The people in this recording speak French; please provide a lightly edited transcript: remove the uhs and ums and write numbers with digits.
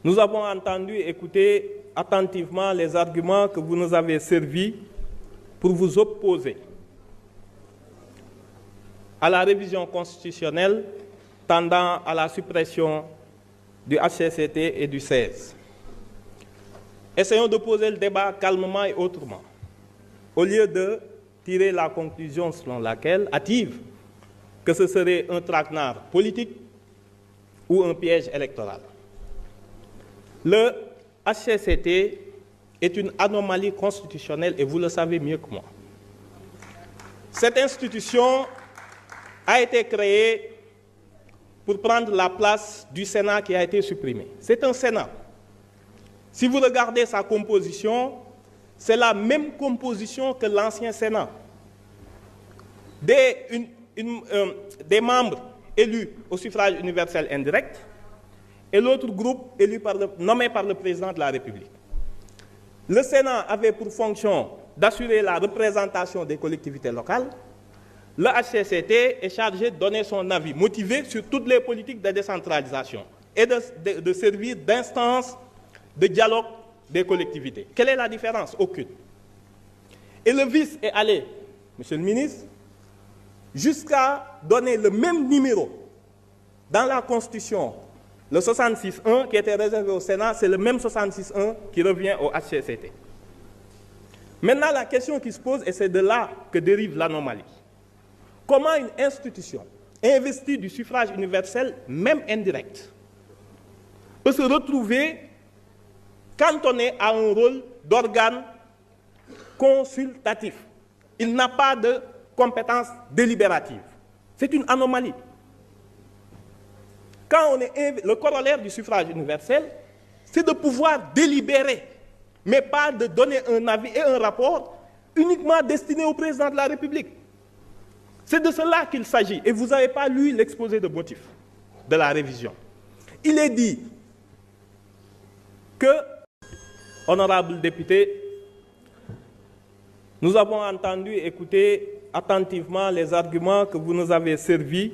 Nous avons entendu et écouté attentivement les arguments que vous nous avez servis pour vous opposer à la révision constitutionnelle tendant à la suppression du HCCT et du 16. Essayons de poser le débat calmement et autrement, au lieu de tirer la conclusion selon laquelle, hâtive, que ce serait un traquenard politique ou un piège électoral. Le HCCT est une anomalie constitutionnelle et vous le savez mieux que moi. Cette institution a été créée pour prendre la place du Sénat qui a été supprimé. C'est un Sénat. Si vous regardez sa composition, c'est la même composition que l'ancien Sénat. Des membres élus au suffrage universel indirect et l'autre groupe nommé par le président de la République. Le Sénat avait pour fonction d'assurer la représentation des collectivités locales. Le HCCT est chargé de donner son avis motivé sur toutes les politiques de décentralisation et de servir d'instance de dialogue des collectivités. Quelle est la différence? Aucune. Et le vice est allé, Monsieur le ministre, jusqu'à donner le même numéro dans la Constitution. Le 66.1 qui était réservé au Sénat, c'est le même 66.1 qui revient au HCCT. Maintenant, la question qui se pose, et c'est de là que dérive l'anomalie. Comment une institution investie du suffrage universel, même indirect, peut se retrouver cantonné à un rôle d'organe consultatif? Il n'a pas de compétence délibérative. C'est une anomalie. Quand le corollaire du suffrage universel, c'est de pouvoir délibérer, mais pas de donner un avis et un rapport uniquement destiné au président de la République. C'est de cela qu'il s'agit. Et vous n'avez pas lu l'exposé de motifs de la révision. Il est dit que, honorables députés, nous avons entendu et écouté attentivement les arguments que vous nous avez servis